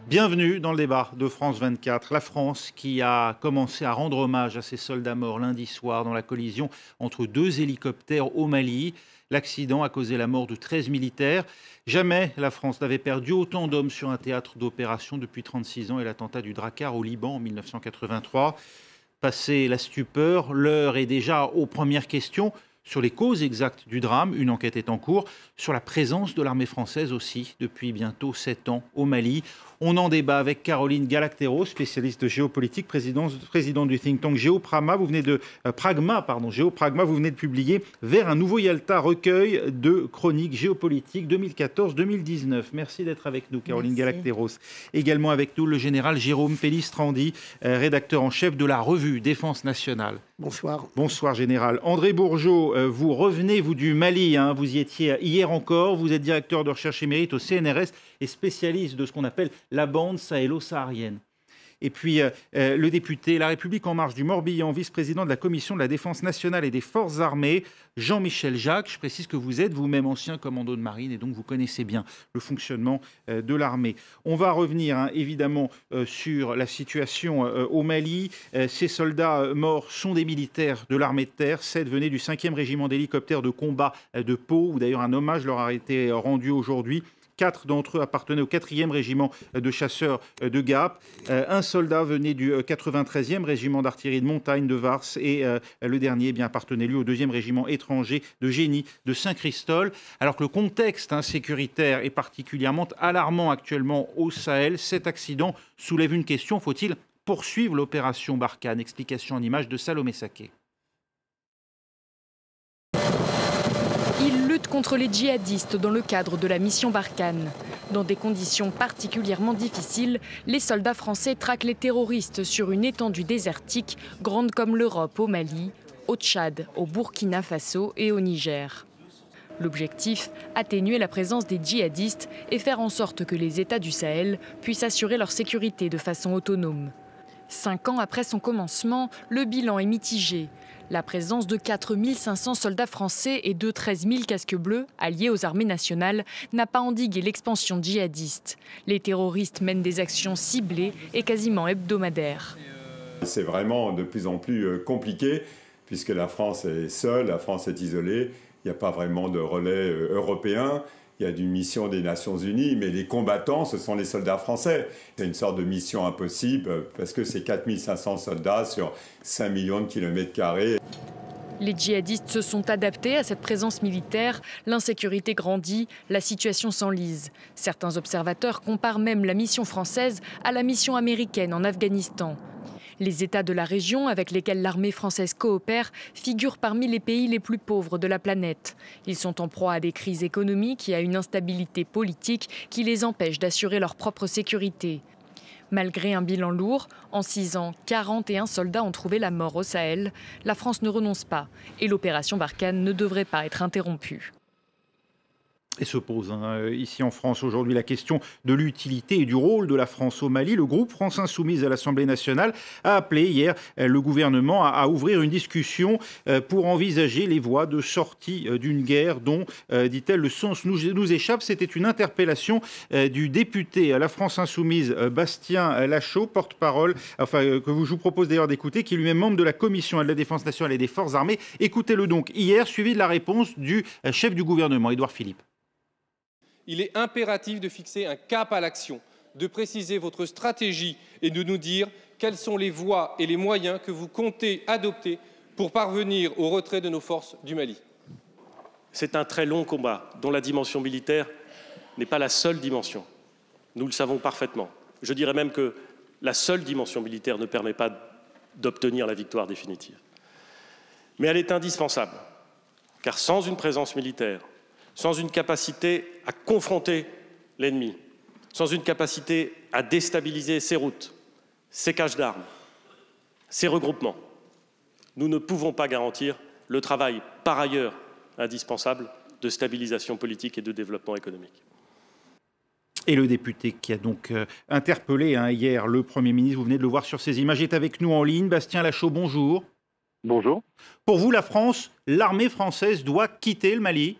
Bienvenue dans le débat de France 24. La France qui a commencé à rendre hommage à ses soldats morts lundi soir dans la collision entre deux hélicoptères au Mali. L'accident a causé la mort de 13 militaires. Jamais la France n'avait perdu autant d'hommes sur un théâtre d'opération depuis 36 ans et l'attentat du Drakkar au Liban en 1983. Passé la stupeur, l'heure est déjà aux premières questions. Sur les causes exactes du drame, une enquête est en cours. Sur la présence de l'armée française aussi, depuis bientôt 7 ans au Mali. On en débat avec Caroline Galacteros, spécialiste de géopolitique, présidente du think tank Géopragma. Vous venez de Géopragma, vous venez de publier Vers un nouveau Yalta, recueil de chroniques géopolitiques 2014-2019. Merci d'être avec nous, Caroline Galacteros. Également avec nous, le général Jérôme Pellistrandi, rédacteur en chef de la revue Défense nationale. Bonsoir. Bonsoir, général. André Bourgeot, vous revenez, vous, du Mali, vous y étiez hier encore. Vous êtes directeur de recherche émérite au CNRS et spécialiste de ce qu'on appelle la bande sahélo-saharienne. Et puis le député La République En Marche du Morbihan, vice-président de la Commission de la Défense nationale et des Forces armées, Jean-Michel Jacques. Je précise que vous êtes vous-même ancien commando de marine et donc vous connaissez bien le fonctionnement de l'armée. On va revenir évidemment sur la situation au Mali. Ces soldats morts sont des militaires de l'armée de terre. 7 venaient du 5e régiment d'hélicoptères de combat de Pau, où d'ailleurs un hommage leur a été rendu aujourd'hui. 4 d'entre eux appartenaient au 4e régiment de chasseurs de Gap. Un soldat venait du 93e régiment d'artillerie de montagne de Vars et le dernier appartenait lui au 2e régiment étranger de génie de Saint-Christol. Alors que le contexte sécuritaire est particulièrement alarmant actuellement au Sahel, cet accident soulève une question. Faut-il poursuivre l'opération Barkhane? Explication en images de Salomé Saké. Ils luttent contre les djihadistes dans le cadre de la mission Barkhane. Dans des conditions particulièrement difficiles, les soldats français traquent les terroristes sur une étendue désertique grande comme l'Europe au Mali, au Tchad, au Burkina Faso et au Niger. L'objectif, atténuer la présence des djihadistes et faire en sorte que les États du Sahel puissent assurer leur sécurité de façon autonome. 5 ans après son commencement, le bilan est mitigé. La présence de 4 500 soldats français et de 13 000 casques bleus, alliés aux armées nationales, n'a pas endigué l'expansion djihadiste. Les terroristes mènent des actions ciblées et quasiment hebdomadaires. C'est vraiment de plus en plus compliqué, puisque la France est seule, la France est isolée. Il n'y a pas vraiment de relais européen. Il y a une mission des Nations Unies, mais les combattants, ce sont les soldats français. C'est une sorte de mission impossible, parce que c'est 4 500 soldats sur 5 millions de kilomètres carrés. Les djihadistes se sont adaptés à cette présence militaire. L'insécurité grandit, la situation s'enlise. Certains observateurs comparent même la mission française à la mission américaine en Afghanistan. Les États de la région avec lesquels l'armée française coopère figurent parmi les pays les plus pauvres de la planète. Ils sont en proie à des crises économiques et à une instabilité politique qui les empêche d'assurer leur propre sécurité. Malgré un bilan lourd, en 6 ans, 41 soldats ont trouvé la mort au Sahel. La France ne renonce pas et l'opération Barkhane ne devrait pas être interrompue. Et se pose ici en France aujourd'hui la question de l'utilité et du rôle de la France au Mali. Le groupe France Insoumise à l'Assemblée nationale a appelé hier le gouvernement à ouvrir une discussion pour envisager les voies de sortie d'une guerre dont, dit-elle, le sens nous échappe. C'était une interpellation du député à la France Insoumise Bastien Lachaud, porte-parole, que je vous propose d'ailleurs d'écouter, qui est lui-même membre de la Commission de la Défense nationale et des Forces armées. Écoutez-le donc hier, suivi de la réponse du chef du gouvernement, Édouard Philippe. Il est impératif de fixer un cap à l'action, de préciser votre stratégie et de nous dire quelles sont les voies et les moyens que vous comptez adopter pour parvenir au retrait de nos forces du Mali. C'est un très long combat dont la dimension militaire n'est pas la seule dimension. Nous le savons parfaitement. Je dirais même que la seule dimension militaire ne permet pas d'obtenir la victoire définitive. Mais elle est indispensable, car sans une présence militaire, sans une capacité à confronter l'ennemi, sans une capacité à déstabiliser ses routes, ses caches d'armes, ses regroupements, nous ne pouvons pas garantir le travail, par ailleurs indispensable, de stabilisation politique et de développement économique. Et le député qui a donc interpellé hier le Premier ministre, vous venez de le voir sur ces images, est avec nous en ligne. Bastien Lachaud, bonjour. Bonjour. Pour vous, la France, l'armée française doit quitter le Mali ?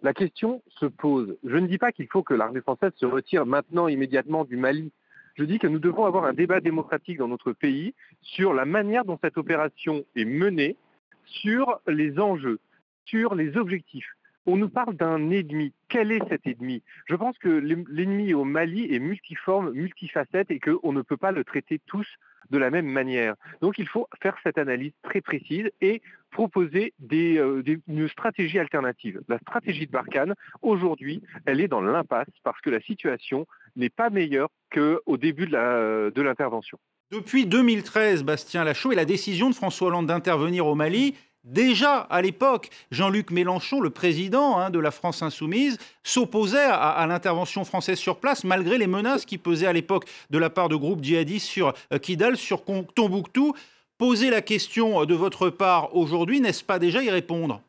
La question se pose. Je ne dis pas qu'il faut que l'armée française se retire maintenant, immédiatement du Mali. Je dis que nous devons avoir un débat démocratique dans notre pays sur la manière dont cette opération est menée, sur les enjeux, sur les objectifs. On nous parle d'un ennemi. Quel est cet ennemi? Je pense que l'ennemi au Mali est multiforme, multifacette et qu'on ne peut pas le traiter tous de la même manière. Donc il faut faire cette analyse très précise et proposer une stratégie alternative. La stratégie de Barkhane, aujourd'hui, elle est dans l'impasse parce que la situation n'est pas meilleure qu'au début de l'intervention. Depuis 2013, Bastien Lachaud, et la décision de François Hollande d'intervenir au Mali, déjà à l'époque, Jean-Luc Mélenchon, le président de la France insoumise, s'opposait à l'intervention française sur place, malgré les menaces qui pesaient à l'époque de la part de groupes djihadistes sur Kidal, sur Tombouctou. Poser la question de votre part aujourd'hui, n'est-ce pas déjà y répondre?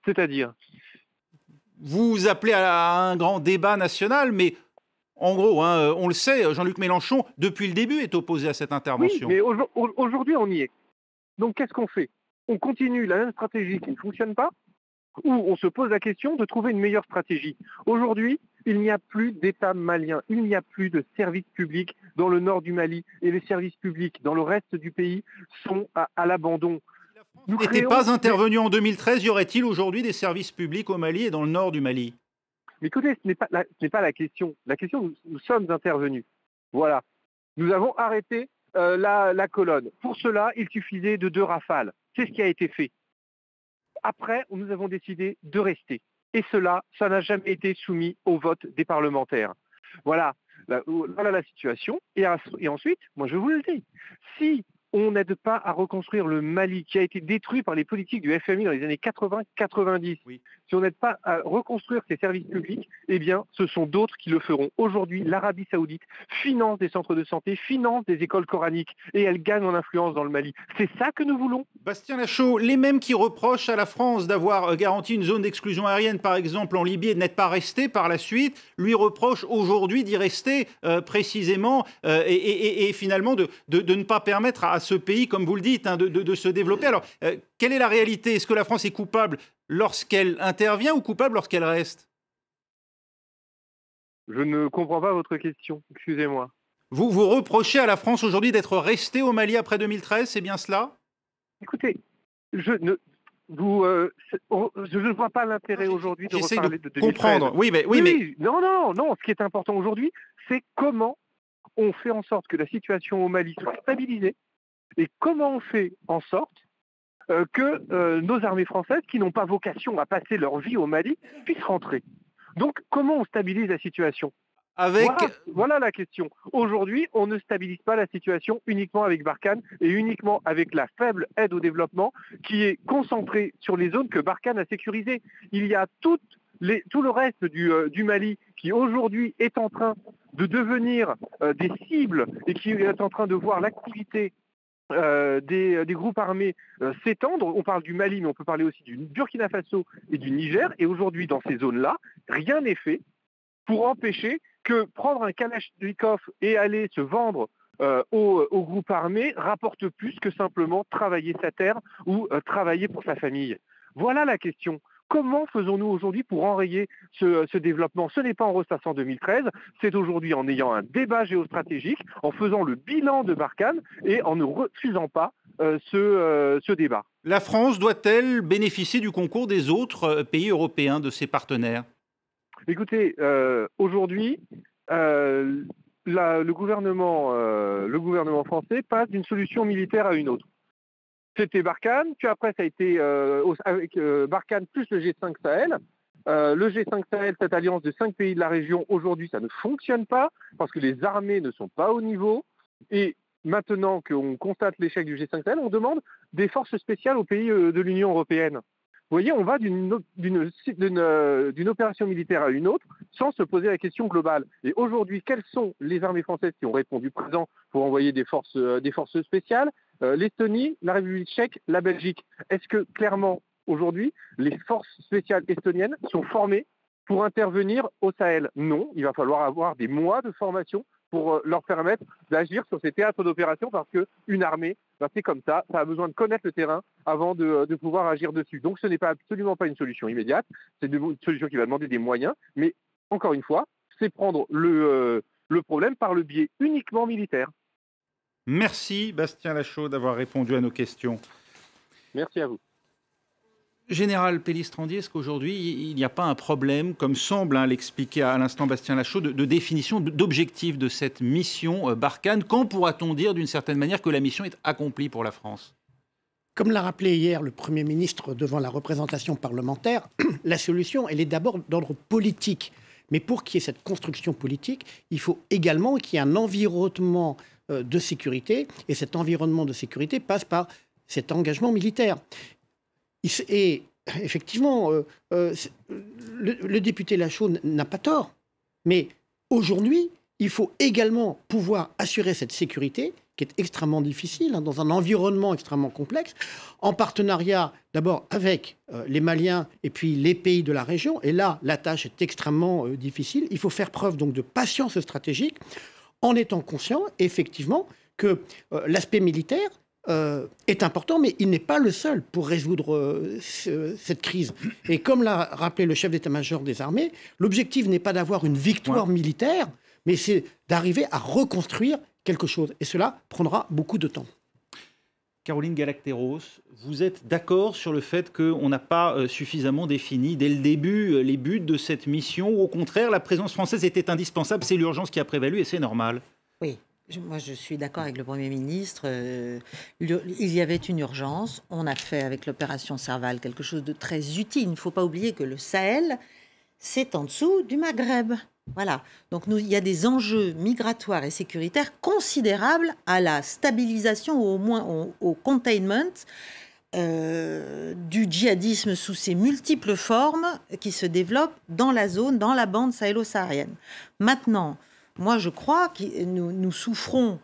C'est-à-dire? Vous appelez à un grand débat national, mais en gros, on le sait, Jean-Luc Mélenchon, depuis le début, est opposé à cette intervention. Oui, mais aujourd'hui, on y est. Donc, qu'est-ce qu'on fait? On continue la même stratégie qui ne fonctionne pas, ou on se pose la question de trouver une meilleure stratégie. Aujourd'hui, il n'y a plus d'État malien, il n'y a plus de services publics dans le nord du Mali, et les services publics dans le reste du pays sont à l'abandon. Nous n'était pas intervenu en 2013, y aurait-il aujourd'hui des services publics au Mali et dans le nord du Mali? Mais écoutez, ce n'est pas la question. La question, nous sommes intervenus. Voilà. Nous avons arrêté la colonne. Pour cela, il suffisait de 2 rafales. C'est ce qui a été fait. Après, nous avons décidé de rester. Et cela, ça n'a jamais été soumis au vote des parlementaires. Voilà la situation. Et ensuite, moi je vous le dis, si on n'aide pas à reconstruire le Mali qui a été détruit par les politiques du FMI dans les années 80-90, oui. Si on n'aide pas à reconstruire ces services publics, eh bien, ce sont d'autres qui le feront. Aujourd'hui, l'Arabie Saoudite finance des centres de santé, finance des écoles coraniques et elle gagne en influence dans le Mali. C'est ça que nous voulons. Bastien Lachaud, les mêmes qui reprochent à la France d'avoir garanti une zone d'exclusion aérienne, par exemple en Libye, et de n'être pas resté par la suite, lui reprochent aujourd'hui d'y rester précisément et finalement de ne pas permettre à ce pays, comme vous le dites, de se développer. Alors, quelle est la réalité? Est-ce que la France est coupable lorsqu'elle intervient ou coupable lorsqu'elle reste? Je ne comprends pas votre question, excusez-moi. Vous reprochez à la France aujourd'hui d'être restée au Mali après 2013, c'est bien cela? Écoutez, je ne vois pas l'intérêt aujourd'hui de reparler de 2013. Comprendre. Oui, mais... Non. Ce qui est important aujourd'hui, c'est comment on fait en sorte que la situation au Mali soit stabilisée et comment on fait en sorte que nos armées françaises, qui n'ont pas vocation à passer leur vie au Mali, puissent rentrer. Donc, comment on stabilise la situation? Voilà la question. Aujourd'hui, on ne stabilise pas la situation uniquement avec Barkhane et uniquement avec la faible aide au développement qui est concentrée sur les zones que Barkhane a sécurisées. Il y a tout le reste du Mali qui aujourd'hui est en train de devenir des cibles et qui est en train de voir l'activité des groupes armés s'étendre. On parle du Mali, mais on peut parler aussi du Burkina Faso et du Niger. Et aujourd'hui, dans ces zones-là, rien n'est fait pour empêcher que prendre un Kalachnikov et aller se vendre aux groupes armés rapporte plus que simplement travailler sa terre ou travailler pour sa famille. Voilà la question. Comment faisons-nous aujourd'hui pour enrayer ce développement? Ce n'est pas en ressassant 2013, c'est aujourd'hui en ayant un débat géostratégique, en faisant le bilan de Barkhane et en ne refusant pas ce débat. La France doit-elle bénéficier du concours des autres pays européens, de ses partenaires? Écoutez, aujourd'hui, le gouvernement français passe d'une solution militaire à une autre. C'était Barkhane, puis après ça a été avec Barkhane plus le G5 Sahel. Le G5 Sahel, cette alliance de 5 pays de la région, aujourd'hui ça ne fonctionne pas parce que les armées ne sont pas au niveau. Et maintenant qu'on constate l'échec du G5 Sahel, on demande des forces spéciales aux pays de l'Union européenne. Vous voyez, on va d'une opération militaire à une autre sans se poser la question globale. Et aujourd'hui, quelles sont les armées françaises qui ont répondu présent pour envoyer des forces spéciales? L'Estonie, la République tchèque, la Belgique. Est-ce que clairement, aujourd'hui, les forces spéciales estoniennes sont formées pour intervenir au Sahel? Non, il va falloir avoir des mois de formation pour leur permettre d'agir sur ces théâtres d'opération, parce qu'une armée, c'est comme ça a besoin de connaître le terrain avant de pouvoir agir dessus. Donc ce n'est absolument pas une solution immédiate, c'est une solution qui va demander des moyens, mais encore une fois, c'est prendre le problème par le biais uniquement militaire. Merci Bastien Lachaud d'avoir répondu à nos questions. Merci à vous. Général Pellistrandi, est-ce qu'aujourd'hui, il n'y a pas un problème, comme semble l'expliquer à l'instant Bastien Lachaud, de définition, d'objectif de cette mission Barkhane? Quand pourra-t-on dire d'une certaine manière que la mission est accomplie pour la France? Comme l'a rappelé hier le Premier ministre devant la représentation parlementaire, la solution, elle est d'abord d'ordre politique. Mais pour qu'il y ait cette construction politique, il faut également qu'il y ait un environnement de sécurité. Et cet environnement de sécurité passe par cet engagement militaire. Et effectivement, le député Lachaud n'a pas tort. Mais aujourd'hui, il faut également pouvoir assurer cette sécurité, qui est extrêmement difficile, dans un environnement extrêmement complexe, en partenariat d'abord avec les Maliens et puis les pays de la région. Et là, la tâche est extrêmement difficile. Il faut faire preuve donc de patience stratégique, en étant conscient, effectivement, que l'aspect militaire est important, mais il n'est pas le seul pour résoudre cette crise. Et comme l'a rappelé le chef d'état-major des armées, l'objectif n'est pas d'avoir une victoire militaire, mais c'est d'arriver à reconstruire quelque chose. Et cela prendra beaucoup de temps. Caroline Galacteros, vous êtes d'accord sur le fait qu'on n'a pas suffisamment défini dès le début les buts de cette mission, ou au contraire, la présence française était indispensable, c'est l'urgence qui a prévalu et c'est normal? Oui. Moi, je suis d'accord avec le Premier ministre. Il y avait une urgence. On a fait avec l'opération Serval quelque chose de très utile. Il ne faut pas oublier que le Sahel, c'est en dessous du Maghreb. Voilà. Donc, il y a des enjeux migratoires et sécuritaires considérables à la stabilisation ou au moins au containment du djihadisme sous ses multiples formes qui se développent dans la zone, dans la bande sahélo-saharienne. Maintenant, moi, je crois que nous souffrons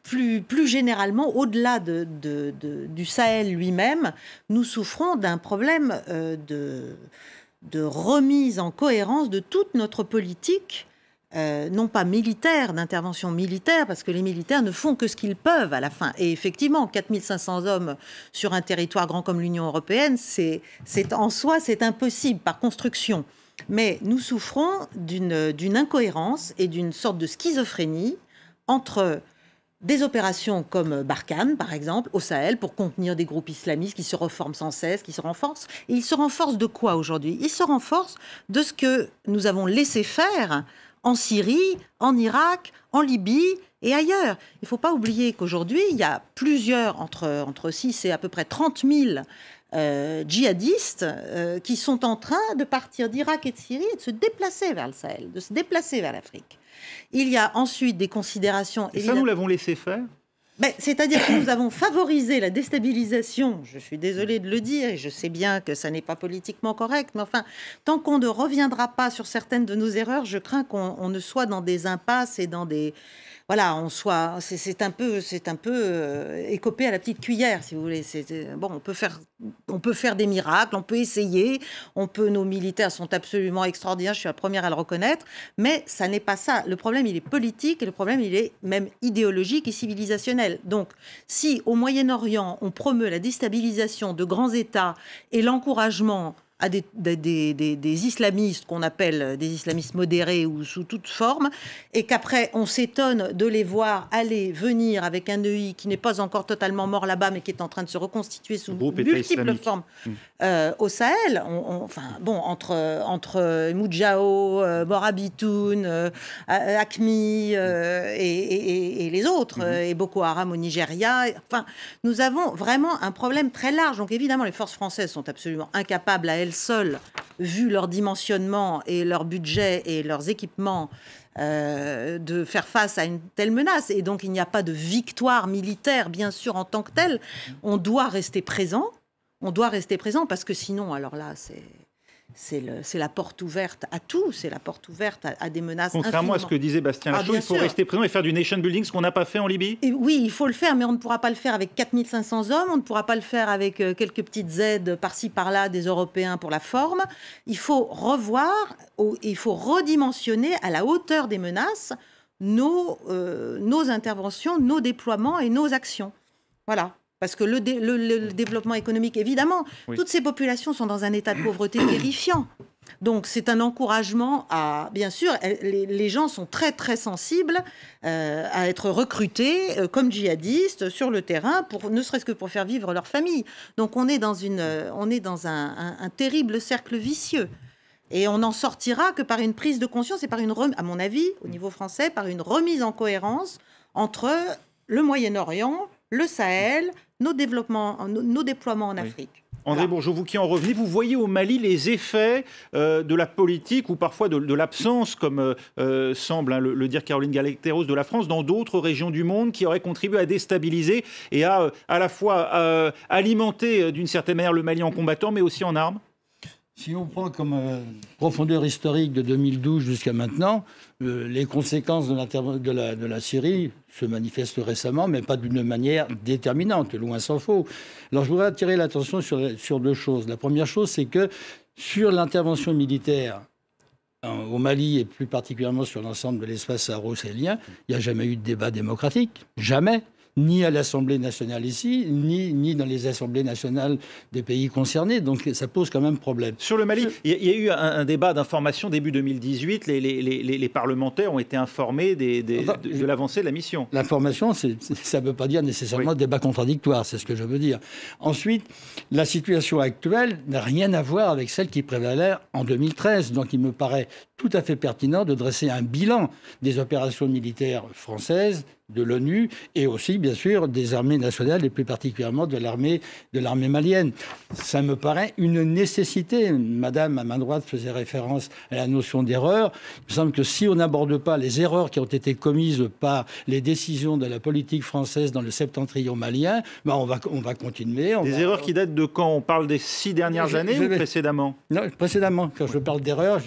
plus généralement, au-delà du Sahel lui-même, nous souffrons d'un problème de remise en cohérence de toute notre politique, non pas militaire, d'intervention militaire, parce que les militaires ne font que ce qu'ils peuvent à la fin. Et effectivement, 4500 hommes sur un territoire grand comme l'Union européenne, en soi, c'est impossible par construction. Mais nous souffrons d'une incohérence et d'une sorte de schizophrénie entre des opérations comme Barkhane, par exemple, au Sahel, pour contenir des groupes islamistes qui se reforment sans cesse, qui se renforcent. Et ils se renforcent de quoi aujourd'hui? Ils se renforcent de ce que nous avons laissé faire en Syrie, en Irak, en Libye et ailleurs. Il ne faut pas oublier qu'aujourd'hui, il y a plusieurs, entre 6 et à peu près 30 000 djihadistes qui sont en train de partir d'Irak et de Syrie et de se déplacer vers le Sahel, de se déplacer vers l'Afrique. Il y a ensuite des considérations... Et ça, nous l'avons laissé faire? C'est-à-dire que nous avons favorisé la déstabilisation, je suis désolée de le dire, et je sais bien que ça n'est pas politiquement correct, mais enfin, tant qu'on ne reviendra pas sur certaines de nos erreurs, je crains qu'on ne soit dans des impasses et dans des... Voilà, c'est un peu écopé à la petite cuillère, si vous voulez. Bon, on peut faire des miracles, on peut essayer, nos militaires sont absolument extraordinaires, je suis la première à le reconnaître, mais ça n'est pas ça. Le problème, il est politique et le problème, il est même idéologique et civilisationnel. Donc, si au Moyen-Orient, on promeut la déstabilisation de grands États et l'encouragement à des islamistes qu'on appelle des islamistes modérés ou sous toute forme, et qu'après on s'étonne de les voir aller, venir avec un EI qui n'est pas encore totalement mort là-bas, mais qui est en train de se reconstituer sous multiples formes au Sahel. Entre Moudjao, Morabitoun, Acmi et les autres, et Boko Haram au Nigeria. Enfin, nous avons vraiment un problème très large. Donc évidemment, les forces françaises sont absolument incapables à elles seules, vu leur dimensionnement et leur budget et leurs équipements, de faire face à une telle menace. Et donc, il n'y a pas de victoire militaire, bien sûr, en tant que telle. On doit rester présent. On doit rester présent parce que sinon, alors là, c'est la porte ouverte à tout. C'est la porte ouverte à des menaces. Contrairement à ce que disait Bastien Lachaud, il faut rester présent et faire du nation building, ce qu'on n'a pas fait en Libye. Et oui, il faut le faire, mais on ne pourra pas le faire avec 4500 hommes. On ne pourra pas le faire avec quelques petites aides par-ci, par-là des Européens pour la forme. Il faut revoir, il faut redimensionner à la hauteur des menaces nos interventions, nos déploiements et nos actions. Voilà. Parce que le développement économique, évidemment, toutes ces populations sont dans un état de pauvreté terrifiant. Donc, c'est un encouragement à... Bien sûr, les gens sont très, très sensibles à être recrutés comme djihadistes sur le terrain, ne serait-ce que pour faire vivre leur famille. Donc, on est dans un terrible cercle vicieux. Et on n'en sortira que par une prise de conscience et par à mon avis, au niveau français, par une remise en cohérence entre le Moyen-Orient, le Sahel, nos déploiements en Afrique. André Bourgeaud, vous qui en revenez, vous voyez au Mali les effets de la politique ou parfois de l'absence, comme semble le dire Caroline Galacteros, de la France dans d'autres régions du monde qui auraient contribué à déstabiliser et à la fois alimenter d'une certaine manière le Mali en combattant mais aussi en armes? Si on prend comme profondeur historique de 2012 jusqu'à maintenant, les conséquences de la Syrie se manifestent récemment, mais pas d'une manière déterminante, loin s'en faut. Alors je voudrais attirer l'attention sur deux choses. La première chose, c'est que sur l'intervention militaire au Mali, et plus particulièrement sur l'ensemble de l'espace saharo-sahélien, il n'y a jamais eu de débat démocratique. Jamais. Ni à l'Assemblée nationale ici, ni dans les assemblées nationales des pays concernés. Donc ça pose quand même problème. Sur le Mali, il y a eu un débat d'information début 2018. Les parlementaires ont été informés de l'avancée de la mission. L'information, ça ne veut pas dire nécessairement débat contradictoire, c'est ce que je veux dire. Ensuite, la situation actuelle n'a rien à voir avec celle qui prévalait en 2013. Donc il me paraît tout à fait pertinent de dresser un bilan des opérations militaires françaises, de l'ONU et aussi, bien sûr, des armées nationales et plus particulièrement de l'armée malienne. Ça me paraît une nécessité. Madame, à main droite, faisait référence à la notion d'erreur. Il me semble que si on n'aborde pas les erreurs qui ont été commises par les décisions de la politique française dans le septentrion malien, on va continuer. Des erreurs qui datent de quand? On parle des 6 dernières années ou précédemment? Non, précédemment. Quand je parle d'erreurs,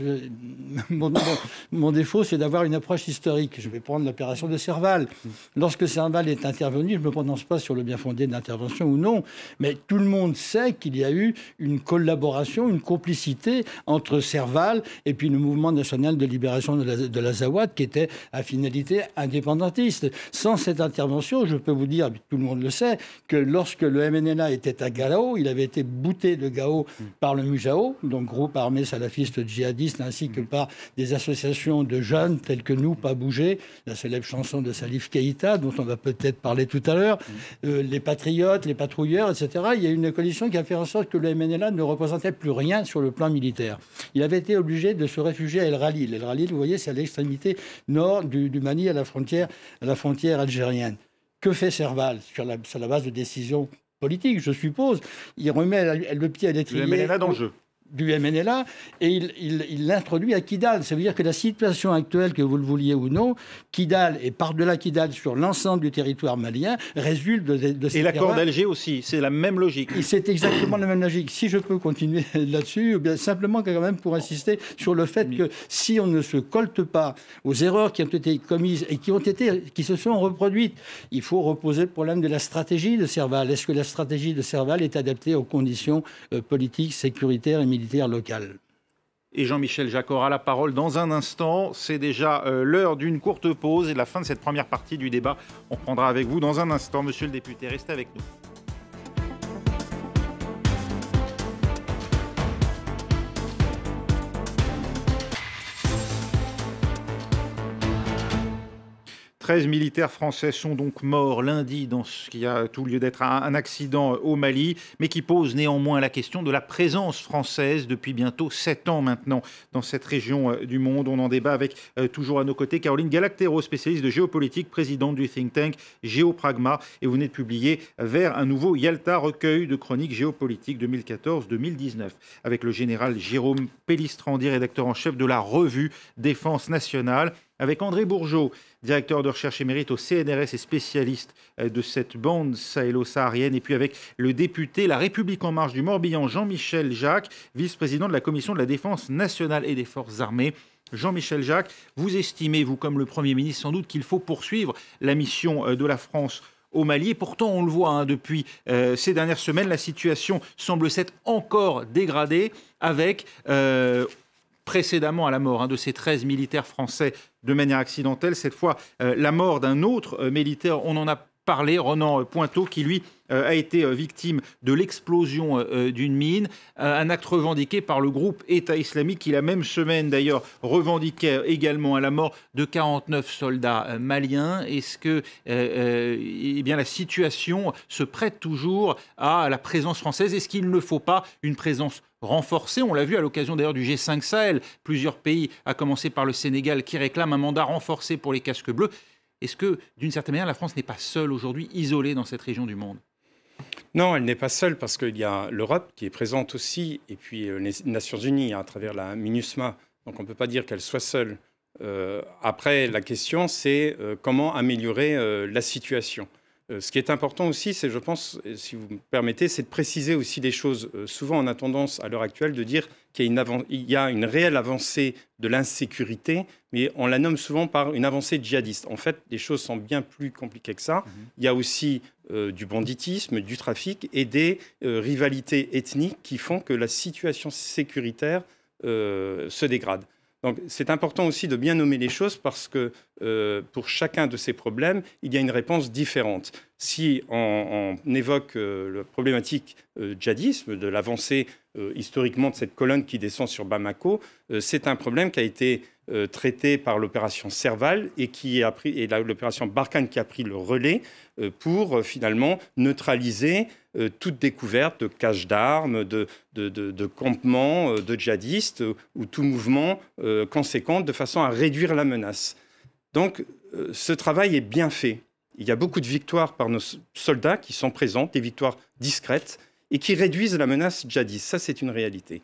mon défaut, c'est d'avoir une approche historique. Je vais prendre l'opération de Serval. Lorsque Serval est intervenu, je ne me prononce pas sur le bien fondé de l'intervention ou non, mais tout le monde sait qu'il y a eu une collaboration, une complicité entre Serval et puis le mouvement national de libération de l'Azawad qui était à finalité indépendantiste. Sans cette intervention, je peux vous dire, tout le monde le sait, que lorsque le MNLA était à Gao, il avait été bouté de Gao par le Mujao, donc groupe armé salafiste djihadiste, ainsi que par des associations de jeunes tels que nous, Pas Bouger, la célèbre chanson de Salif Keïta, dont on va peut-être parler tout à l'heure, les patriotes, les patrouilleurs, etc. Il y a une coalition qui a fait en sorte que le MNLA ne représentait plus rien sur le plan militaire. Il avait été obligé de se réfugier à El Ralil. El Ralil, vous voyez, c'est à l'extrémité nord du Mali, à la frontière algérienne. Que fait Serval sur la base de décisions politiques, je suppose? Il remet le pied à l'étrier. Le MNLA dans le jeu. Du MNLA, et il l'introduit à Kidal. Ça veut dire que la situation actuelle, que vous le vouliez ou non, Kidal et par-delà Kidal sur l'ensemble du territoire malien, résulte de cette Et l'accord d'Alger aussi, c'est la même logique. C'est exactement la même logique. Si je peux continuer là-dessus, bien simplement quand même pour insister sur le fait que si on ne se colte pas aux erreurs qui ont été commises et qui se sont reproduites, il faut reposer le problème de la stratégie de Serval. Est-ce que la stratégie de Serval est adaptée aux conditions politiques, sécuritaires et militaire local? Et Jean-Michel Jacques aura la parole dans un instant. C'est déjà l'heure d'une courte pause et la fin de cette première partie du débat. On prendra avec vous dans un instant, monsieur le député. Restez avec nous. « 13 militaires français sont donc morts lundi dans ce qui a tout lieu d'être un accident au Mali, mais qui pose néanmoins la question de la présence française depuis bientôt 7 ans maintenant dans cette région du monde. On en débat avec toujours à nos côtés Caroline Galacteros, spécialiste de géopolitique, présidente du think tank Géopragma. Et vous venez de publier Vers un nouveau Yalta, recueil de chroniques géopolitiques 2014-2019, avec le général Jérôme Pellistrandi, rédacteur en chef de la revue Défense nationale, avec André Bourgeaud, directeur de recherche émérite au CNRS et spécialiste de cette bande sahélo-saharienne, et puis avec le député La République En Marche du Morbihan, Jean-Michel Jacques, vice-président de la Commission de la Défense nationale et des Forces armées. Jean-Michel Jacques, vous estimez, vous comme le Premier ministre sans doute, qu'il faut poursuivre la mission de la France au Mali. Et pourtant, on le voit depuis ces dernières semaines, la situation semble s'être encore dégradée avec précédemment à la mort de ces 13 militaires français de manière accidentelle. Cette fois, la mort d'un autre militaire, on en a parlé, Ronan Pointeau, qui lui a été victime de l'explosion d'une mine, un acte revendiqué par le groupe État islamique qui la même semaine d'ailleurs revendiquait également à la mort de 49 soldats maliens. Est-ce que la situation se prête toujours à la présence française? Est-ce qu'il ne faut pas une présence renforcée? On l'a vu à l'occasion d'ailleurs du G5 Sahel, plusieurs pays, à commencer par le Sénégal, qui réclament un mandat renforcé pour les casques bleus. Est-ce que, d'une certaine manière, la France n'est pas seule aujourd'hui, isolée dans cette région du monde? Non, elle n'est pas seule parce qu'il y a l'Europe qui est présente aussi, et puis les Nations Unies à travers la MINUSMA. Donc on ne peut pas dire qu'elle soit seule. Après, la question, c'est comment améliorer la situation. Ce qui est important aussi, c'est, je pense, si vous me permettez, c'est de préciser aussi les choses. Souvent, on a tendance, à l'heure actuelle, de dire qu'il y a une réelle avancée de l'insécurité, mais on la nomme souvent par une avancée djihadiste. En fait, les choses sont bien plus compliquées que ça. Il y a aussi du banditisme, du trafic et des rivalités ethniques qui font que la situation sécuritaire se dégrade. Donc, c'est important aussi de bien nommer les choses parce que pour chacun de ces problèmes, il y a une réponse différente. Si on évoque la problématique djihadisme, de l'avancée historiquement de cette colonne qui descend sur Bamako, c'est un problème qui a été traité par l'opération Serval et l'opération Barkhane qui a pris le relais pour finalement neutraliser toute découverte de caches d'armes, de campements de djihadistes ou tout mouvement conséquent de façon à réduire la menace. Donc ce travail est bien fait. Il y a beaucoup de victoires par nos soldats qui sont présents, des victoires discrètes et qui réduisent la menace djihadiste. Ça, c'est une réalité.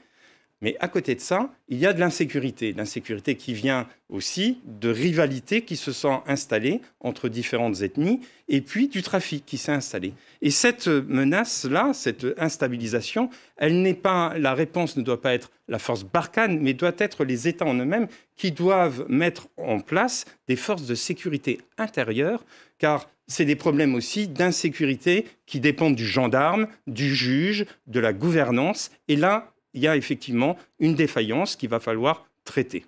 Mais à côté de ça, il y a de l'insécurité. L'insécurité qui vient aussi de rivalités qui se sont installées entre différentes ethnies et puis du trafic qui s'est installé. Et cette menace-là, cette instabilisation, la réponse ne doit pas être la force Barkhane, mais doit être les États en eux-mêmes qui doivent mettre en place des forces de sécurité intérieure, car c'est des problèmes aussi d'insécurité qui dépendent du gendarme, du juge, de la gouvernance. Et là, il y a effectivement une défaillance qu'il va falloir traiter.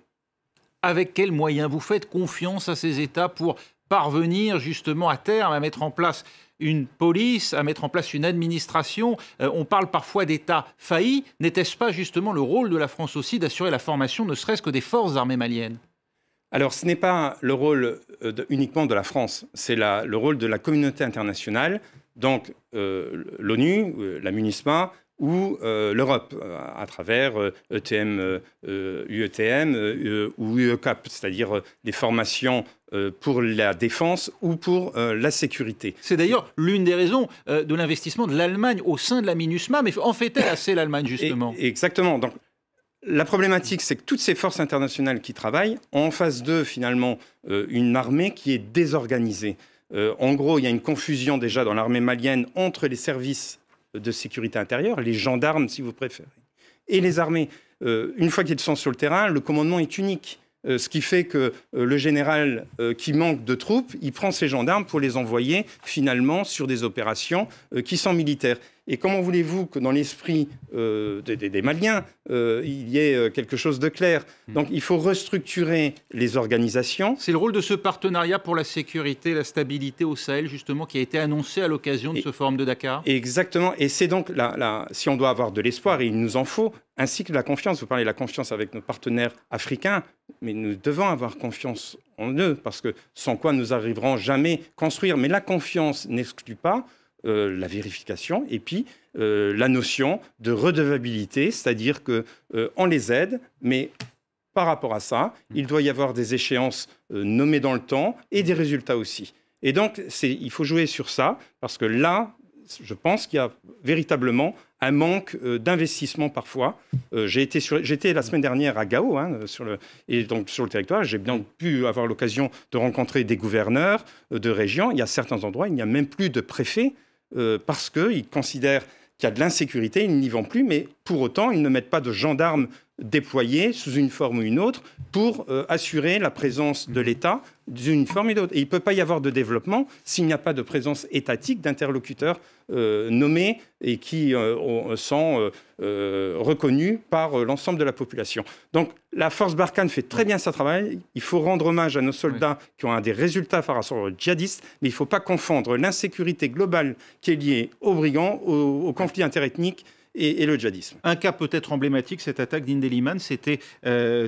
Avec quels moyens vous faites confiance à ces États pour parvenir justement à terme à mettre en place une police, à mettre en place une administration? On parle parfois d'États faillis. N'était-ce pas justement le rôle de la France aussi d'assurer la formation, ne serait-ce que des forces armées maliennes? Alors, ce n'est pas le rôle uniquement de la France, c'est le rôle de la communauté internationale, donc l'ONU, la MINUSMA, ou l'Europe, à travers UETM ou UECAP, c'est-à-dire des formations pour la défense ou pour la sécurité. C'est d'ailleurs l'une des raisons de l'investissement de l'Allemagne au sein de la MINUSMA, mais en fait-elle assez l'Allemagne, justement? Exactement. Donc, la problématique, c'est que toutes ces forces internationales qui travaillent ont en face d'eux, finalement, une armée qui est désorganisée. En gros, il y a une confusion déjà dans l'armée malienne entre les services de sécurité intérieure, les gendarmes si vous préférez, et les armées. Une fois qu'ils sont sur le terrain, le commandement est unique. Ce qui fait que le général qui manque de troupes, il prend ses gendarmes pour les envoyer finalement sur des opérations qui sont militaires. Et comment voulez-vous que dans l'esprit des Maliens, il y ait quelque chose de clair? Donc il faut restructurer les organisations. C'est le rôle de ce partenariat pour la sécurité et la stabilité au Sahel, justement, qui a été annoncé à l'occasion de ce forum de Dakar. Exactement. Et c'est donc, si on doit avoir de l'espoir, et il nous en faut, ainsi que de la confiance. Vous parlez de la confiance avec nos partenaires africains, mais nous devons avoir confiance en eux, parce que sans quoi nous n'arriverons jamais à construire. Mais la confiance n'exclut pas la vérification et puis la notion de redevabilité, c'est-à-dire qu'on les aide, mais par rapport à ça, il doit y avoir des échéances nommées dans le temps et des résultats aussi. Et donc, il faut jouer sur ça, parce que là, je pense qu'il y a véritablement un manque d'investissement parfois. J'étais la semaine dernière à Gao, et donc sur le territoire, j'ai bien pu avoir l'occasion de rencontrer des gouverneurs de régions. Il y a certains endroits, il n'y a même plus de préfet, parce qu'ils considèrent qu'il y a de l'insécurité, ils n'y vont plus, mais pour autant, ils ne mettent pas de gendarmes déployés sous une forme ou une autre pour assurer la présence de l'État d'une forme et d'autre. Et il ne peut pas y avoir de développement s'il n'y a pas de présence étatique d'interlocuteurs nommés et qui sont reconnus par l'ensemble de la population. Donc la force Barkhane fait très bien son travail. Il faut rendre hommage à nos soldats qui ont des résultats face aux djihadistes, mais il ne faut pas confondre l'insécurité globale qui est liée aux brigands, aux conflits interethniques et le djihadisme. Un cas peut-être emblématique, cette attaque d'Indelimane, c'était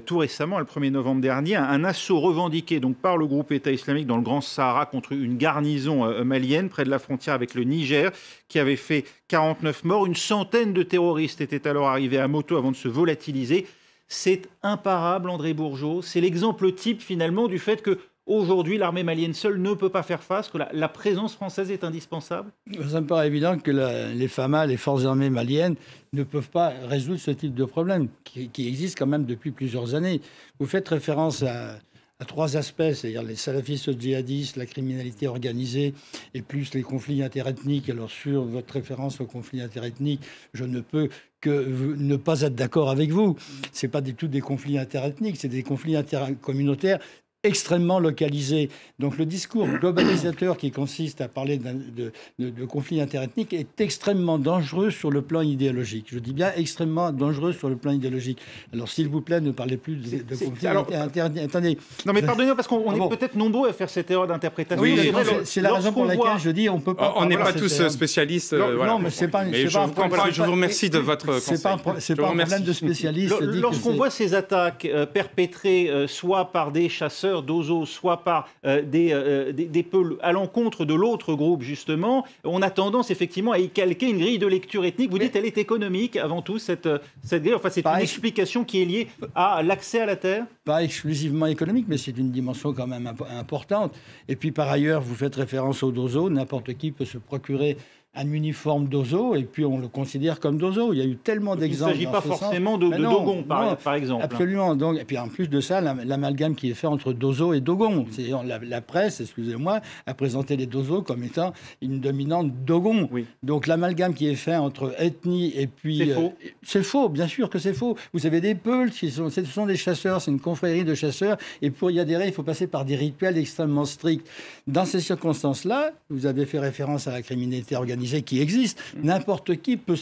tout récemment, le 1er novembre dernier, un assaut revendiqué donc, par le groupe État islamique dans le Grand Sahara contre une garnison malienne près de la frontière avec le Niger, qui avait fait 49 morts. Une centaine de terroristes étaient alors arrivés à moto avant de se volatiliser. C'est imparable, André Bourgeaud. C'est l'exemple type finalement du fait que aujourd'hui, l'armée malienne seule ne peut pas faire face, que la présence française est indispensable? Ça me paraît évident que les FAMA, les forces armées maliennes, ne peuvent pas résoudre ce type de problème qui existe quand même depuis plusieurs années. Vous faites référence à trois aspects, c'est-à-dire les salafistes djihadistes, la criminalité organisée et plus les conflits interethniques. Alors sur votre référence aux conflits interethniques, je ne peux que ne pas être d'accord avec vous. Ce n'est pas du tout des conflits interethniques, c'est des conflits intercommunautaires extrêmement localisé. Donc le discours globalisateur qui consiste à parler de conflits interethniques est extrêmement dangereux sur le plan idéologique. Je dis bien extrêmement dangereux sur le plan idéologique. Alors s'il vous plaît, ne parlez plus de conflits interethniques. Attendez. Non mais pardonnez-moi parce qu'on est peut-être nombreux à faire cette erreur d'interprétation. Oui, c'est la raison pour laquelle je dis on peut pas... On n'est pas tous spécialistes. Non, mais c'est pas... Je vous remercie de votre conseil. C'est pas un problème de spécialiste. Lorsqu'on voit ces attaques perpétrées soit par des chasseurs d'ozo, soit par des peuls à l'encontre de l'autre groupe, justement, on a tendance effectivement à y calquer une grille de lecture ethnique. Vous dites qu'elle est économique avant tout, cette grille. Enfin, c'est une explication qui est liée à l'accès à la terre. Pas exclusivement économique, mais c'est une dimension quand même importante. Et puis par ailleurs, vous faites référence au dozo. N'importe qui peut se procurer un uniforme d'ozo, et puis on le considère comme dozo. Il y a eu tellement d'exemples. Il ne s'agit pas forcément de Dogon, par exemple. Absolument. Donc, et puis en plus de ça, l'amalgame qui est fait entre dozo et dogon. La presse, excusez-moi, a présenté les dozos comme étant une dominante dogon. Oui. Donc l'amalgame qui est fait entre ethnie et puis... C'est faux. C'est faux, bien sûr que c'est faux. Vous avez des peuls, ce sont des chasseurs, c'est une confrérie de chasseurs, et pour y adhérer, il faut passer par des rituels extrêmement stricts. Dans ces circonstances-là, vous avez fait référence à la criminalité organisée qui existe. N'importe qui peut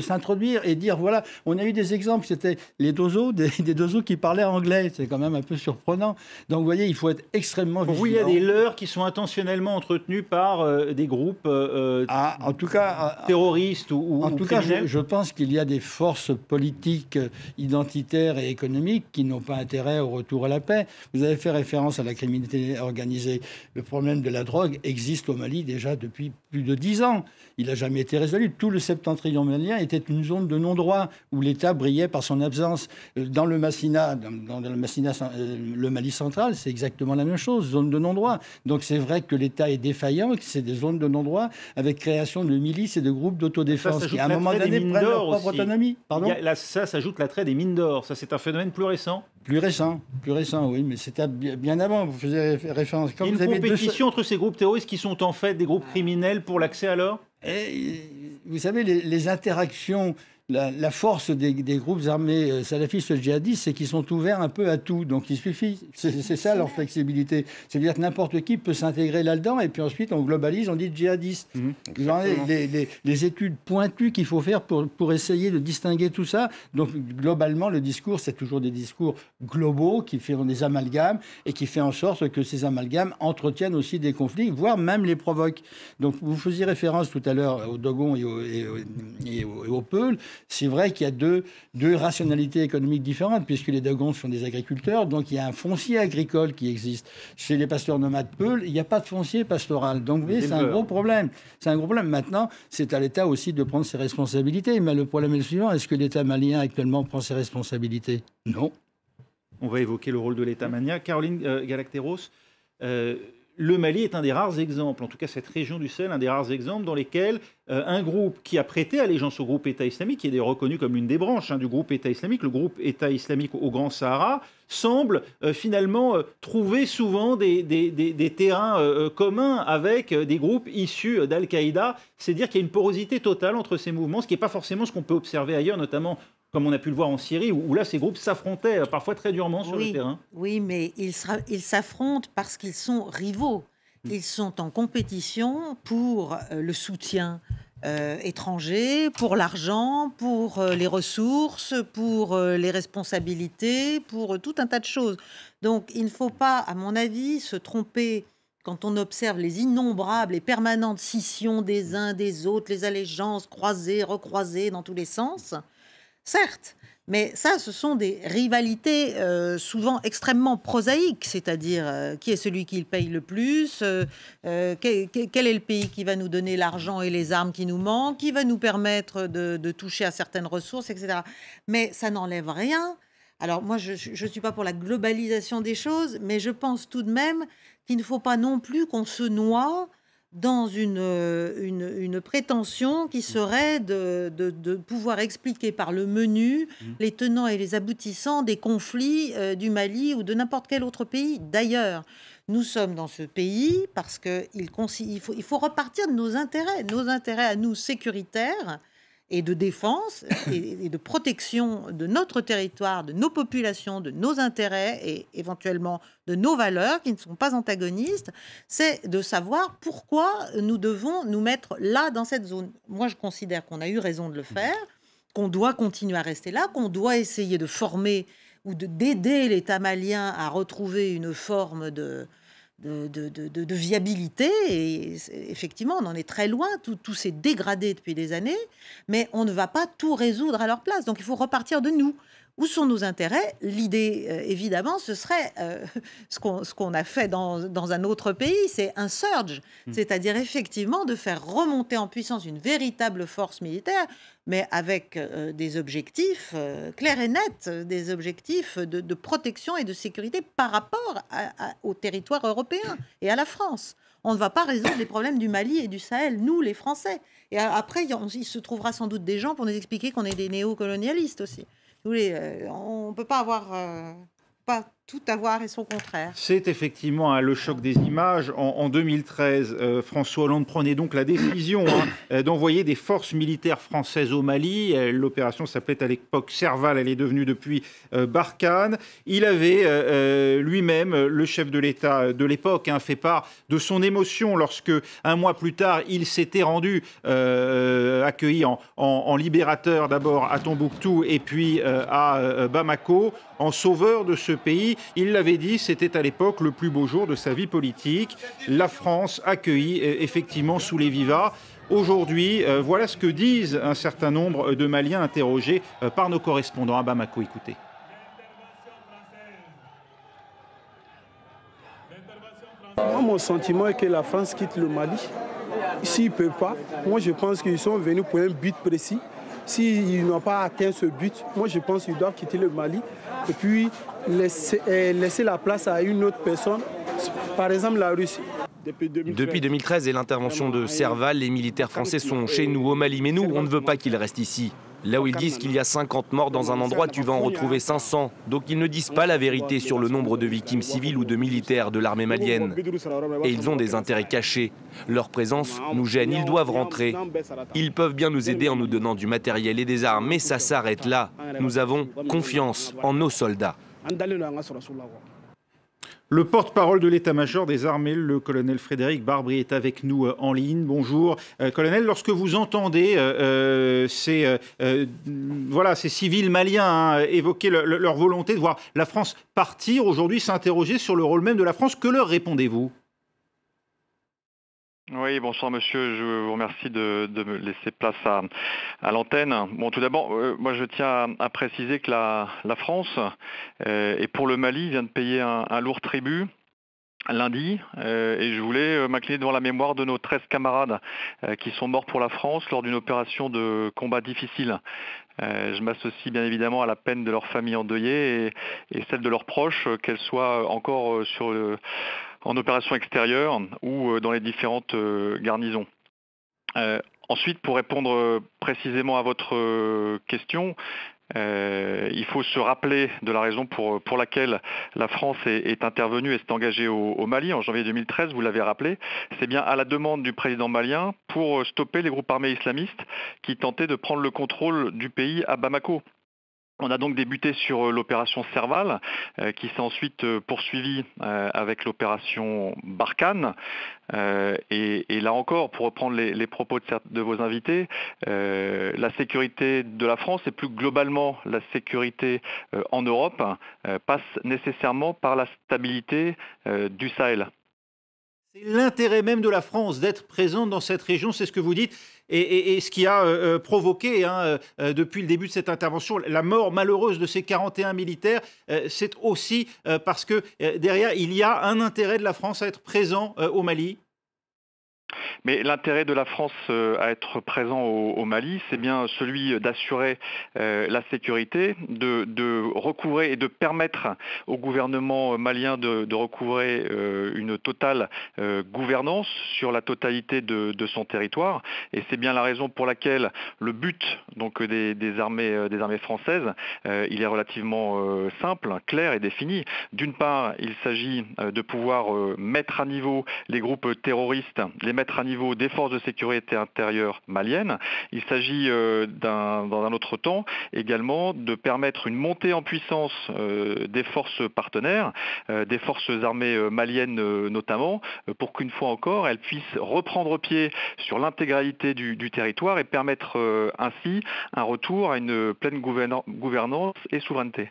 s'introduire et dire, voilà, on a eu des exemples, c'était les dozos, des dozos qui parlaient anglais. C'est quand même un peu surprenant. Donc, vous voyez, il faut être extrêmement vigilant. Oui, il y a des leurres qui sont intentionnellement entretenus par des groupes en tout cas, terroristes ou en tout cas, je pense qu'il y a des forces politiques, identitaires et économiques qui n'ont pas intérêt au retour à la paix. Vous avez fait référence à la criminalité organisée. Le problème de la drogue existe au Mali déjà depuis plus de 10 ans. Il n'a jamais été résolu. Tout le septentrion malien était une zone de non-droit où l'État brillait par son absence. Dans le Massina, le Mali central, c'est exactement la même chose, zone de non-droit. Donc c'est vrai que l'État est défaillant, que c'est des zones de non-droit avec création de milices et de groupes d'autodéfense qui, à un moment donné, prennent leur propre autonomie. Pardon ? Ça s'ajoute l'attrait des mines d'or. Ça, c'est un phénomène plus récent. Plus récent, oui, mais c'était bien avant. Vous faisiez référence. Il y a une compétition entre ces groupes terroristes qui sont en fait des groupes criminels pour l'accès à l'or. Et vous savez, les interactions, la force des groupes armés salafistes djihadistes, c'est qu'ils sont ouverts un peu à tout. Donc il suffit, c'est ça leur flexibilité. C'est-à-dire que n'importe qui peut s'intégrer là-dedans et puis ensuite on globalise, on dit djihadiste. Les études pointues qu'il faut faire pour essayer de distinguer tout ça. Donc globalement, le discours, c'est toujours des discours globaux qui font des amalgames et qui fait en sorte que ces amalgames entretiennent aussi des conflits, voire même les provoquent. Donc vous faisiez référence tout à l'heure aux Dogons et aux Peuls. C'est vrai qu'il y a deux rationalités économiques différentes, puisque les Dogons sont des agriculteurs, donc il y a un foncier agricole qui existe. Chez les pasteurs nomades Peuls, il n'y a pas de foncier pastoral. Donc vous voyez, c'est un gros problème. C'est un gros problème. Maintenant, c'est à l'État aussi de prendre ses responsabilités. Mais le problème est le suivant, est-ce que l'État malien actuellement prend ses responsabilités? Non. On va évoquer le rôle de l'État malien. Caroline Galacteros, le Mali est un des rares exemples, en tout cas cette région du Sahel, un des rares exemples dans lesquels un groupe qui a prêté allégeance au groupe État islamique, qui est reconnu comme l'une des branches du groupe État islamique, le groupe État islamique au Grand Sahara, semble finalement trouver souvent des terrains communs avec des groupes issus d'Al-Qaïda. C'est dire qu'il y a une porosité totale entre ces mouvements, ce qui n'est pas forcément ce qu'on peut observer ailleurs, notamment comme on a pu le voir en Syrie, où là, ces groupes s'affrontaient parfois très durement sur le terrain. Oui, mais ils s'affrontent parce qu'ils sont rivaux. Ils sont en compétition pour le soutien étranger, pour l'argent, pour les ressources, pour les responsabilités, pour tout un tas de choses. Donc, il ne faut pas, à mon avis, se tromper quand on observe les innombrables et permanentes scissions des uns des autres, les allégeances croisées, recroisées dans tous les sens. Certes, mais ça, ce sont des rivalités souvent extrêmement prosaïques, c'est-à-dire qui est celui qui paye le plus, quel est le pays qui va nous donner l'argent et les armes qui nous manquent, qui va nous permettre de toucher à certaines ressources, etc. Mais ça n'enlève rien. Alors moi, je ne suis pas pour la globalisation des choses, mais je pense tout de même qu'il ne faut pas non plus qu'on se noie dans une prétention qui serait de pouvoir expliquer par le menu les tenants et les aboutissants des conflits du Mali ou de n'importe quel autre pays. D'ailleurs, nous sommes dans ce pays parce qu'il faut repartir de nos intérêts à nous sécuritaires et de défense et de protection de notre territoire, de nos populations, de nos intérêts et éventuellement de nos valeurs qui ne sont pas antagonistes, c'est de savoir pourquoi nous devons nous mettre là dans cette zone. Moi, je considère qu'on a eu raison de le faire, qu'on doit continuer à rester là, qu'on doit essayer de former ou d'aider l'État malien à retrouver une forme de viabilité. Et effectivement, on en est très loin, tout s'est dégradé depuis des années, mais on ne va pas tout résoudre à leur place. Donc il faut repartir de nous. Où sont nos intérêts? L'idée, évidemment, ce serait ce qu'on a fait dans un autre pays, c'est un surge, c'est-à-dire effectivement de faire remonter en puissance une véritable force militaire, mais avec des objectifs clairs et nets, des objectifs de protection et de sécurité par rapport au territoire européen et à la France. On ne va pas résoudre les problèmes du Mali et du Sahel, nous, les Français. Et après, il se trouvera sans doute des gens pour nous expliquer qu'on est des néocolonialistes aussi. On ne peut pas pas tout avoir et son contraire. C'est effectivement le choc des images. En 2013, François Hollande prenait donc la décision d'envoyer des forces militaires françaises au Mali. L'opération s'appelait à l'époque Serval, elle est devenue depuis Barkhane. Il avait lui-même, le chef de l'État de l'époque, fait part de son émotion lorsque, un mois plus tard, il s'était rendu accueilli en libérateur d'abord à Tombouctou et puis à Bamako, en sauveur de ce pays. Il l'avait dit, c'était à l'époque le plus beau jour de sa vie politique. La France accueillie effectivement sous les vivas. Aujourd'hui, voilà ce que disent un certain nombre de Maliens interrogés par nos correspondants à Bamako. Écoutez. Moi, mon sentiment est que la France quitte le Mali. S'ils ne peuvent pas, moi je pense qu'ils sont venus pour un but précis. S'ils n'ont pas atteint ce but, moi je pense qu'ils doivent quitter le Mali et puis laisser la place à une autre personne, par exemple la Russie. Depuis 2013 et l'intervention de Serval, les militaires français sont chez nous au Mali, mais nous, on ne veut pas qu'ils restent ici. Là où ils disent qu'il y a 50 morts dans un endroit, tu vas en retrouver 500. Donc ils ne disent pas la vérité sur le nombre de victimes civiles ou de militaires de l'armée malienne. Et ils ont des intérêts cachés. Leur présence nous gêne, ils doivent rentrer. Ils peuvent bien nous aider en nous donnant du matériel et des armes, mais ça s'arrête là. Nous avons confiance en nos soldats. Le porte-parole de l'état-major des armées, le colonel Frédéric Barbry, est avec nous en ligne. Bonjour. Colonel, lorsque vous entendez ces civils maliens évoquer leur volonté de voir la France partir, aujourd'hui s'interroger sur le rôle même de la France, que leur répondez-vous ? Oui, bonsoir monsieur, je vous remercie de me laisser place à l'antenne. Bon, tout d'abord, moi je tiens à préciser que la France, et pour le Mali, vient de payer un lourd tribut lundi, et je voulais m'incliner devant la mémoire de nos 13 camarades qui sont morts pour la France lors d'une opération de combat difficile. Je m'associe bien évidemment à la peine de leurs familles endeuillées et celle de leurs proches, qu'elles soient encore en opération extérieure ou dans les différentes garnisons. Ensuite, pour répondre précisément à votre question, il faut se rappeler de la raison pour laquelle la France est intervenue et s'est engagée au Mali en janvier 2013, vous l'avez rappelé. C'est bien à la demande du président malien pour stopper les groupes armés islamistes qui tentaient de prendre le contrôle du pays à Bamako. On a donc débuté sur l'opération Serval, qui s'est ensuite poursuivie avec l'opération Barkhane. Et là encore, pour reprendre les propos de vos invités, la sécurité de la France et plus globalement la sécurité en Europe passe nécessairement par la stabilité du Sahel. C'est l'intérêt même de la France d'être présente dans cette région, c'est ce que vous dites. Et ce qui a provoqué, depuis le début de cette intervention, la mort malheureuse de ces 41 militaires, c'est aussi parce que derrière, il y a un intérêt de la France à être présent au Mali. Mais l'intérêt de la France à être présent au Mali, c'est bien celui d'assurer la sécurité, de recouvrer et de permettre au gouvernement malien de recouvrer une totale gouvernance sur la totalité de son territoire. Et c'est bien la raison pour laquelle le but donc, des armées françaises, il est relativement simple, clair et défini. D'une part, il s'agit de pouvoir mettre à niveau les groupes terroristes, les mettre à niveau des forces de sécurité intérieure maliennes. Il s'agit dans un autre temps également de permettre une montée en puissance des forces partenaires, des forces armées maliennes notamment, pour qu'une fois encore elles puissent reprendre pied sur l'intégralité du territoire et permettre ainsi un retour à une pleine gouvernance et souveraineté.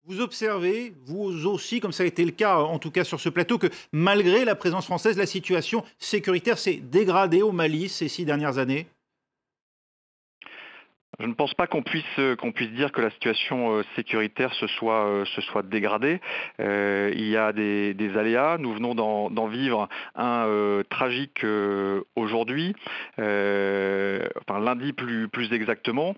Vous observez, vous aussi, comme ça a été le cas en tout cas sur ce plateau, que malgré la présence française, la situation sécuritaire s'est dégradée au Mali ces 6 dernières années? Je ne pense pas qu'on puisse dire que la situation sécuritaire se soit dégradée. Il y a des aléas. Nous venons d'en vivre un tragique aujourd'hui, lundi plus exactement.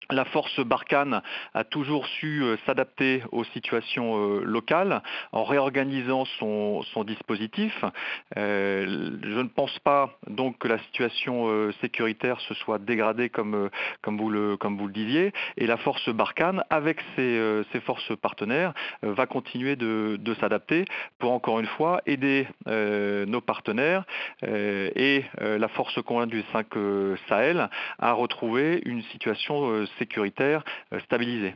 La force Barkhane a toujours su s'adapter aux situations locales en réorganisant son dispositif. Je ne pense pas donc que la situation sécuritaire se soit dégradée comme vous le disiez. Et la force Barkhane, avec ses forces partenaires, va continuer de s'adapter pour encore une fois aider nos partenaires et la force conjointe du 5 Sahel à retrouver une situation sécuritaire stabilisée.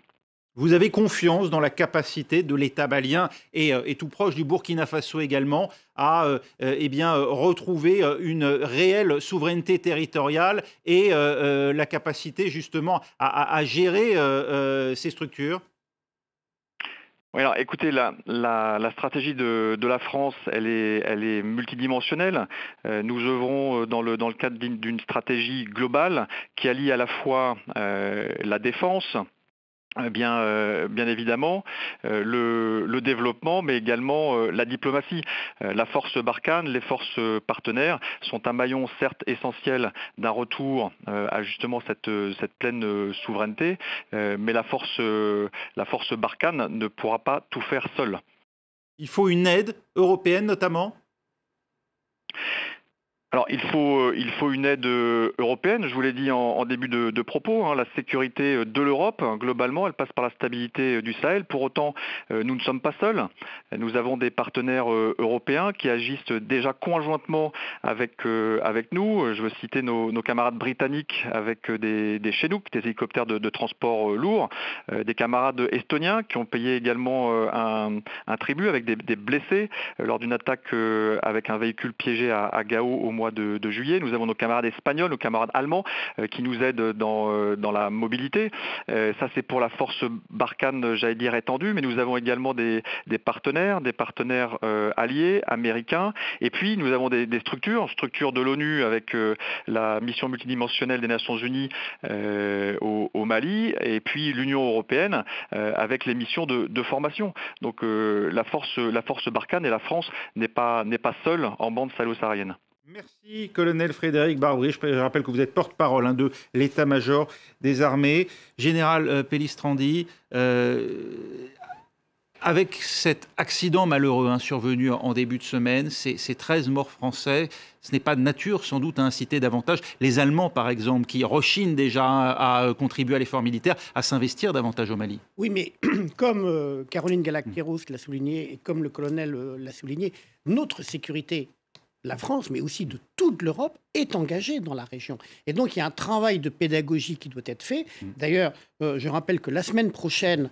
Vous avez confiance dans la capacité de l'État malien et tout proche du Burkina Faso également à retrouver une réelle souveraineté territoriale et la capacité justement à gérer ces structures? Oui, alors écoutez, la stratégie de la France, elle est multidimensionnelle. Nous œuvrons dans le cadre d'une stratégie globale qui allie à la fois la défense, bien évidemment, le développement, mais également la diplomatie. La force Barkhane, les forces partenaires sont un maillon certes essentiel d'un retour à justement cette pleine souveraineté, mais la force Barkhane ne pourra pas tout faire seule. Il faut une aide européenne notamment ? Alors il faut une aide européenne, je vous l'ai dit en début de propos, la sécurité de l'Europe, globalement, elle passe par la stabilité du Sahel. Pour autant, nous ne sommes pas seuls. Nous avons des partenaires européens qui agissent déjà conjointement avec nous. Je veux citer nos camarades britanniques avec des Chinook, des hélicoptères de transport lourd, des camarades estoniens qui ont payé également un tribut avec des blessés lors d'une attaque avec un véhicule piégé à Gao au mois de juillet. Nous avons nos camarades espagnols, nos camarades allemands qui nous aident dans la mobilité. Ça, c'est pour la force Barkhane, j'allais dire, étendue, mais nous avons également des partenaires alliés, américains. Et puis, nous avons des structures de l'ONU avec la mission multidimensionnelle des Nations Unies au Mali, et puis l'Union européenne avec les missions de formation. Donc, la force Barkhane et la France n'est pas seule en bande sahélo-saharienne. Merci, colonel Frédéric Barbry. Je rappelle que vous êtes porte-parole de l'état-major des armées. Général Pellistrandi, avec cet accident malheureux survenu en début de semaine, ces 13 morts français, ce n'est pas de nature sans doute à inciter davantage les Allemands, par exemple, qui rechignent déjà à contribuer à l'effort militaire, à s'investir davantage au Mali. Oui, mais comme Caroline Galacteros l'a souligné et comme le colonel l'a souligné, notre sécurité, la France, mais aussi de toute l'Europe, est engagée dans la région. Et donc, il y a un travail de pédagogie qui doit être fait. D'ailleurs, je rappelle que la semaine prochaine,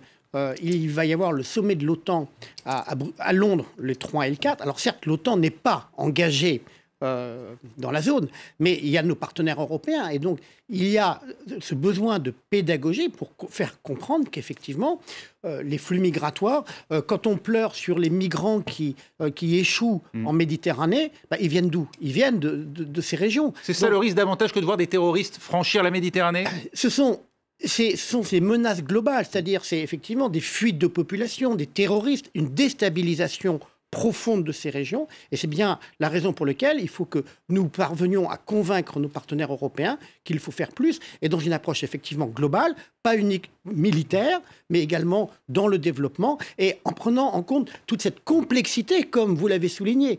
il va y avoir le sommet de l'OTAN à Londres, les 3 et le 4. Alors certes, l'OTAN n'est pas engagée dans la zone, mais il y a nos partenaires européens. Et donc, il y a ce besoin de pédagogie pour faire comprendre qu'effectivement, les flux migratoires, quand on pleure sur les migrants qui échouent en Méditerranée, ils viennent d'où? Ils viennent de ces régions. C'est ça le risque davantage que de voir des terroristes franchir la Méditerranée? Ce sont ces menaces globales, c'est-à-dire c'est effectivement des fuites de population, des terroristes, une déstabilisation profonde de ces régions. Et c'est bien la raison pour laquelle il faut que nous parvenions à convaincre nos partenaires européens qu'il faut faire plus, et dans une approche effectivement globale, pas unique militaire, mais également dans le développement, et en prenant en compte toute cette complexité, comme vous l'avez souligné.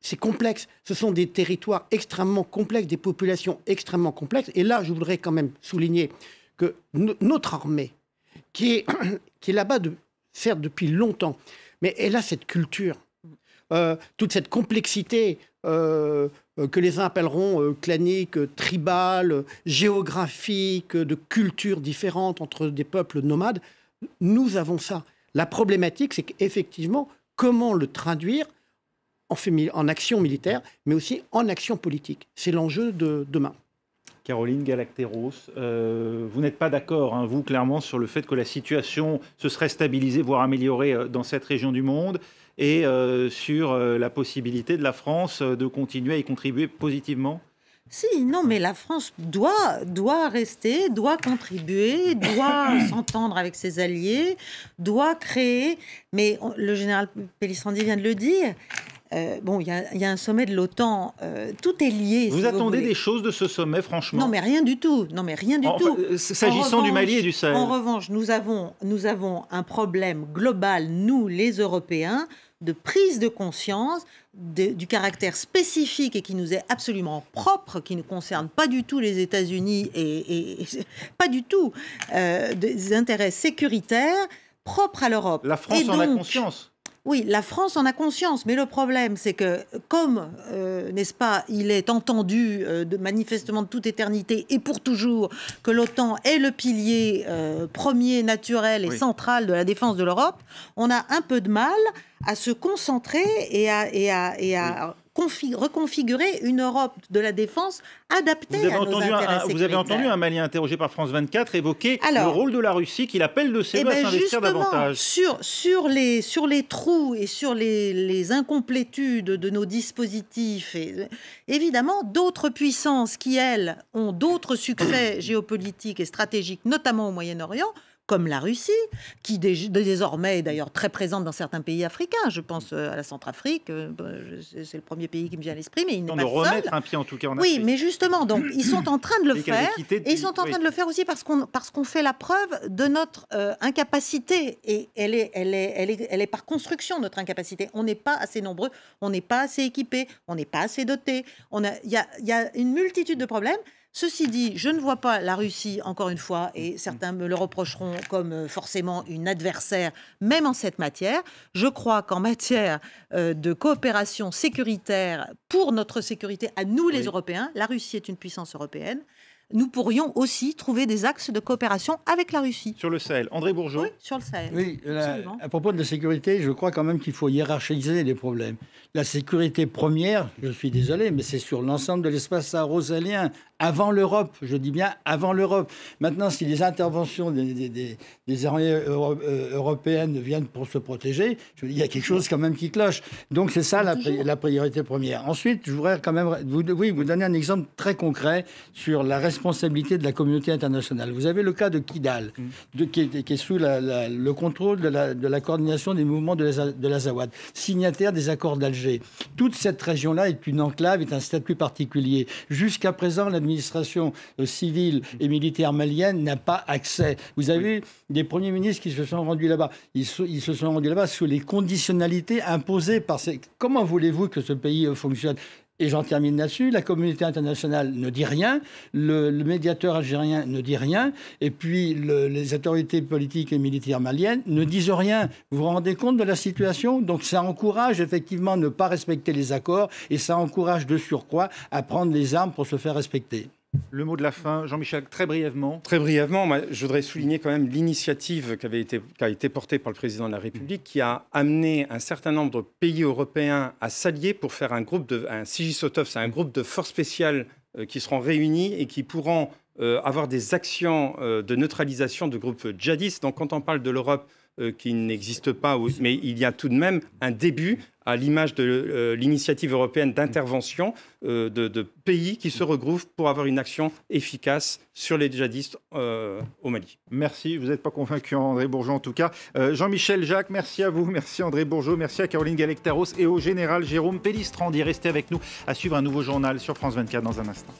C'est complexe. Ce sont des territoires extrêmement complexes, des populations extrêmement complexes. Et là, je voudrais quand même souligner que notre armée, qui est là-bas, certes depuis longtemps, mais elle a cette culture, toute cette complexité que les uns appelleront clanique, tribale, géographique, de cultures différentes entre des peuples nomades. Nous avons ça. La problématique, c'est qu'effectivement, comment le traduire en action militaire, mais aussi en action politique. C'est l'enjeu de demain. Caroline Galacteros, vous n'êtes pas d'accord, vous, clairement, sur le fait que la situation se serait stabilisée, voire améliorée dans cette région du monde, et sur la possibilité de la France de continuer à y contribuer positivement? Si, non, mais la France doit rester, doit contribuer, doit s'entendre avec ses alliés, doit créer. Mais le général Pélistrandi vient de le dire. Bon, il y a un sommet de l'OTAN, tout est lié. Vous attendez des choses de ce sommet, franchement? Non, mais rien du tout. Non, mais rien du tout. S'agissant du Mali et du Sahel. En revanche, nous avons un problème global, nous, les Européens, de prise de conscience du caractère spécifique et qui nous est absolument propre, qui ne concerne pas du tout les États-Unis et pas du tout des intérêts sécuritaires propres à l'Europe. La France en a conscience. Oui, la France en a conscience, mais le problème, c'est que comme, n'est-ce pas, il est entendu manifestement de toute éternité et pour toujours que l'OTAN est le pilier premier, naturel et central de la défense de l'Europe, on a un peu de mal à se concentrer et à reconfigurer une Europe de la défense adaptée à nos intérêts sécuritaires. Vous avez entendu un Malien interrogé par France 24 évoquer le rôle de la Russie qu'il appelle de ses voeux à s'investir davantage. Sur les trous et sur les incomplétudes de nos dispositifs, évidemment, d'autres puissances qui, elles, ont d'autres succès géopolitiques et stratégiques, notamment au Moyen-Orient, comme la Russie, qui désormais est d'ailleurs très présente dans certains pays africains. Je pense à la Centrafrique, c'est le premier pays qui me vient à l'esprit, mais il n'est pas seul. De remettre un pied en tout cas en Afrique. Oui, mais justement, donc ils sont en train de le faire, et ils sont en train de le faire aussi parce qu'on fait la preuve de notre incapacité, et elle est par construction, notre incapacité. On n'est pas assez nombreux, on n'est pas assez équipés, on n'est pas assez dotés. Il y a une multitude de problèmes. Ceci dit, je ne vois pas la Russie, encore une fois, et certains me le reprocheront comme forcément une adversaire, même en cette matière. Je crois qu'en matière de coopération sécuritaire, pour notre sécurité à nous les Européens, la Russie est une puissance européenne. Nous pourrions aussi trouver des axes de coopération avec la Russie. Sur le Sahel. André Bourgeot. Oui, sur le Sahel. Oui, à propos de la sécurité, je crois quand même qu'il faut hiérarchiser les problèmes. La sécurité première, je suis désolé, mais c'est sur l'ensemble de l'espace sahélo-sahélien, avant l'Europe, je dis bien avant l'Europe. Maintenant, si les interventions des armées européennes viennent pour se protéger, je veux dire, il y a quelque chose quand même qui cloche. Donc c'est ça la priorité première. Ensuite, je voudrais quand même vous donner un exemple très concret sur la responsabilité de la communauté internationale. Vous avez le cas de Kidal, qui est sous le contrôle de la coordination des mouvements de l'Azawad, signataire des accords d'Alger. Toute cette région-là est une enclave, est un statut particulier. Jusqu'à présent, l'administration civile et militaire malienne n'a pas accès. Vous avez des premiers ministres qui se sont rendus là-bas. Ils se sont rendus là-bas sous les conditionnalités imposées par ces... Comment voulez-vous que ce pays fonctionne ? Et j'en termine là-dessus, la communauté internationale ne dit rien, le médiateur algérien ne dit rien, et puis les autorités politiques et militaires maliennes ne disent rien. Vous vous rendez compte de la situation? Donc ça encourage effectivement à ne pas respecter les accords, et ça encourage de surcroît à prendre les armes pour se faire respecter. Le mot de la fin, Jean-Michel, très brièvement. Très brièvement, moi, je voudrais souligner quand même l'initiative qui a été portée par le président de la République, qui a amené un certain nombre de pays européens à s'allier pour faire un Sigistotov, c'est un groupe de forces spéciales qui seront réunis et qui pourront avoir des actions de neutralisation de groupes djihadistes. Donc quand on parle de l'Europe qui n'existe pas, mais il y a tout de même un début à l'image de l'initiative européenne d'intervention de pays qui se regroupent pour avoir une action efficace sur les djihadistes au Mali. Merci, vous n'êtes pas convaincu, André Bourgeot en tout cas. Jean-Michel Jacques, merci à vous, merci André Bourgeot, merci à Caroline Gallectaros et au général Jérôme Pellistrandi. Restez avec nous à suivre un nouveau journal sur France 24 dans un instant.